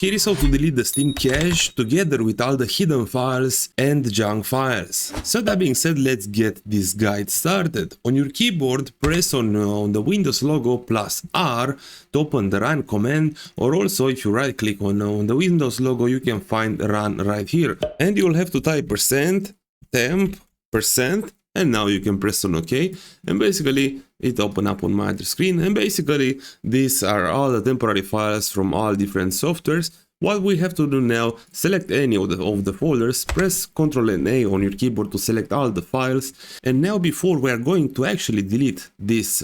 Here is how to delete the Steam cache together with all the hidden files and junk files. So that being said, let's get this guide started. On your keyboard, press on the Windows logo plus R to open the run command, or also if you right click on the Windows logo, you can find run right here. And you'll have to type %temp%, and now you can press on OK, and basically it opened up on my other screen, and basically these are all the temporary files from all different softwares. What we have to do now, select any of the folders, press Ctrl and A on your keyboard to select all the files, and now before we are going to actually delete these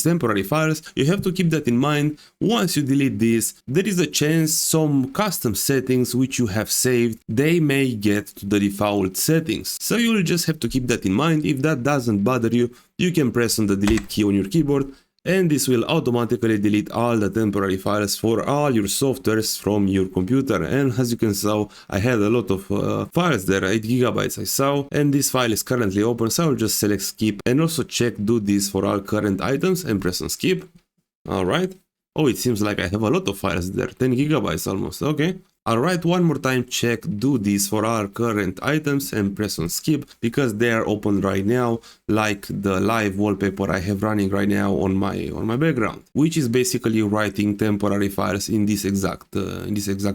temporary files, you have to keep that in mind. Once you delete this, there is a chance some custom settings which you have saved, they may get to the default settings. So you'll just have to keep that in mind. If that doesn't bother you, you can press on the delete key on your keyboard, and this will automatically delete all the temporary files for all your softwares from your computer. And as you can see, I had a lot of files there, 8 gigabytes I saw, and this file is currently open, so I'll just select skip and also check do this for all current items and press on skip. Alright. Oh, it seems like I have a lot of files there, 10 gigabytes almost, okay. Alright, one more time, check do this for our current items and press on skip, because they are open right now, like the live wallpaper I have running right now on my background, which is basically writing temporary files in this exact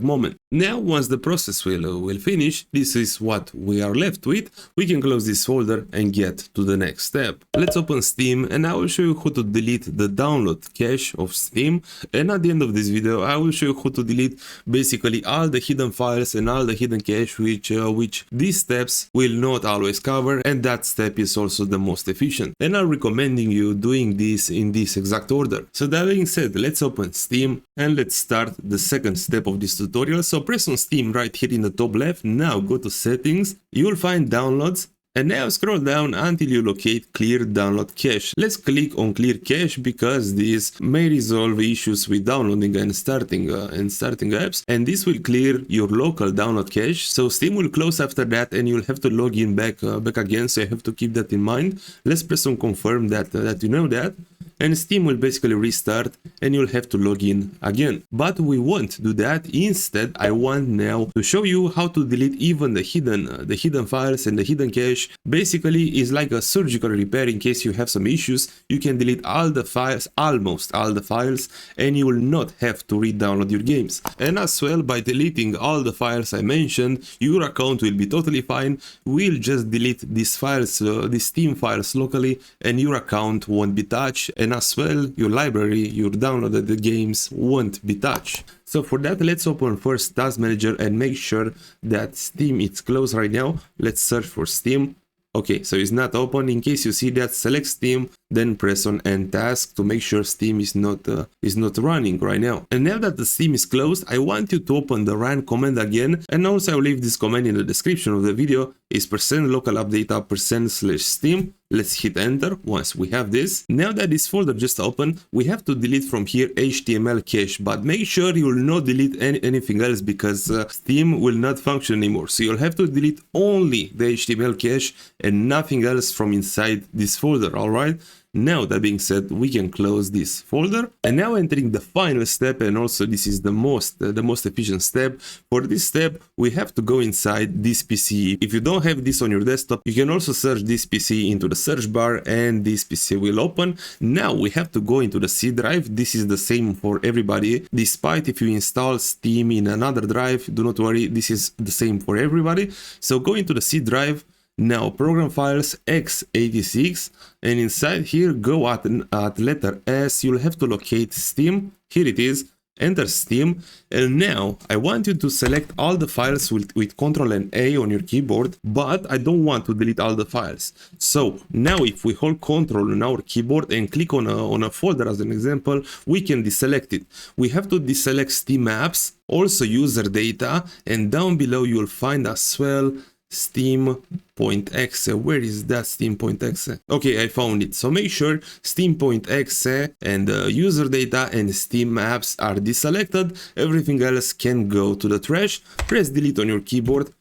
moment. Now, once the process will finish, this is what we are left with. We can close this folder and get to the next step. Let's open Steam, and I will show you how to delete the download cache of Steam. And at the end of this video, I will show you how to delete basically all the hidden files and all the hidden cache, which these steps will not always cover, and that step is also the most efficient. And I'm recommending you doing this in this exact order. So that being said, let's open Steam and let's start the second step of this tutorial. So press on Steam right here in the top left. Now go to settings, you will find downloads. And now scroll down until you locate clear download cache. Let's click on clear cache because this may resolve issues with downloading and starting apps, and this will clear your local download cache. So Steam will close after that, and you'll have to log in back again. So you have to keep that in mind. Let's press on confirm that you know that. And Steam will basically restart and you'll have to log in again. But we won't do that. Instead, I want now to show you how to delete even the hidden files and the hidden cache. Basically, is like a surgical repair. In case you have some issues, you can delete all the files, almost all the files, and you will not have to re-download your games. And as well, by deleting all the files I mentioned, your account will be totally fine. We'll just delete these files, these Steam files locally, and your account won't be touched. And as well, your library, your downloaded games won't be touched. So for that, let's open first Task Manager and make sure that Steam is closed right now. Let's search for Steam. Okay, so it's not open. In case you see that, select Steam, then press on End Task to make sure Steam is not running right now. And now that the Steam is closed, I want you to open the run command again, and also I'll leave this command in the description of the video. Is %localappdata %/Steam. Let's hit enter once we have this. Now that this folder just opened, we have to delete from here HTML cache, but make sure you will not delete anything else, because Steam will not function anymore. So you'll have to delete only the HTML cache and nothing else from inside this folder, alright? Now that being said, we can close this folder, and now entering the final step, and also this is the most efficient step. For this step, we have to go inside this PC. If you don't have this on your desktop, you can also search this PC into the search bar, and this PC will open. Now we have to go into the C drive. This is the same for everybody. Despite if you install Steam in another drive, do not worry, this is the same for everybody. So go into the C drive. Now program files x86, and inside here go at letter S. You'll have to locate Steam. Here it is. Enter Steam, and now I want you to select all the files with Ctrl and A on your keyboard, but I don't want to delete all the files. So now if we hold Ctrl on our keyboard and click on a folder as an example, we can deselect it. We have to deselect Steam apps, also user data, and down below you'll find as well Steam.exe. Where is that Steam.exe? Okay, I found it. So make sure Steam.exe and user data and Steam apps are deselected. Everything else can go to the trash. Press delete on your keyboard.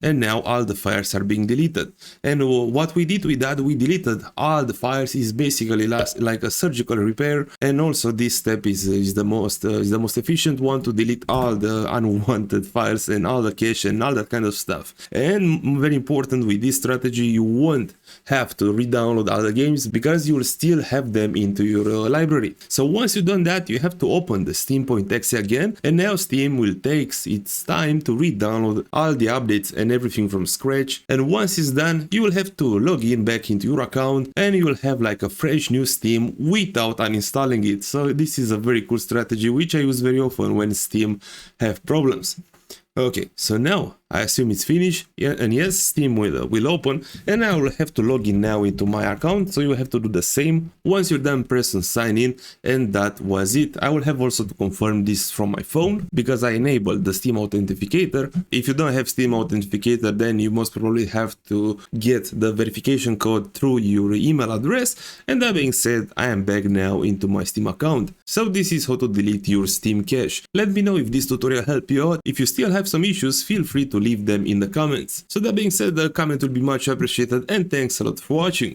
and now all the files are being deleted. And what we did with that, we deleted all the files, is basically like a surgical repair, and also this step is the most efficient one to delete all the unwanted files and all the cache and all that kind of stuff. And very important, with this strategy you won't have to re-download all the games because you will still have them into your library. So once you've done that, you have to open the Steam.exe again, and now Steam will take its time to re-download all the updates and everything from scratch. And once it's done, you will have to log in back into your account and you will have like a fresh new Steam without uninstalling it. So this is a very cool strategy which I use very often when Steam have problems. Okay, so now I assume it's finished, yeah, and yes, Steam will open, and I will have to log in now into my account, so you have to do the same. Once you're done, press on sign in, and that was it. I will have also to confirm this from my phone, because I enabled the Steam Authenticator. If you don't have Steam Authenticator, then you most probably have to get the verification code through your email address, and that being said, I am back now into my Steam account. So this is how to delete your Steam cache. Let me know if this tutorial helped you out. If you still have some issues, feel free to leave them in the comments. So that being said, the comment will be much appreciated, and thanks a lot for watching.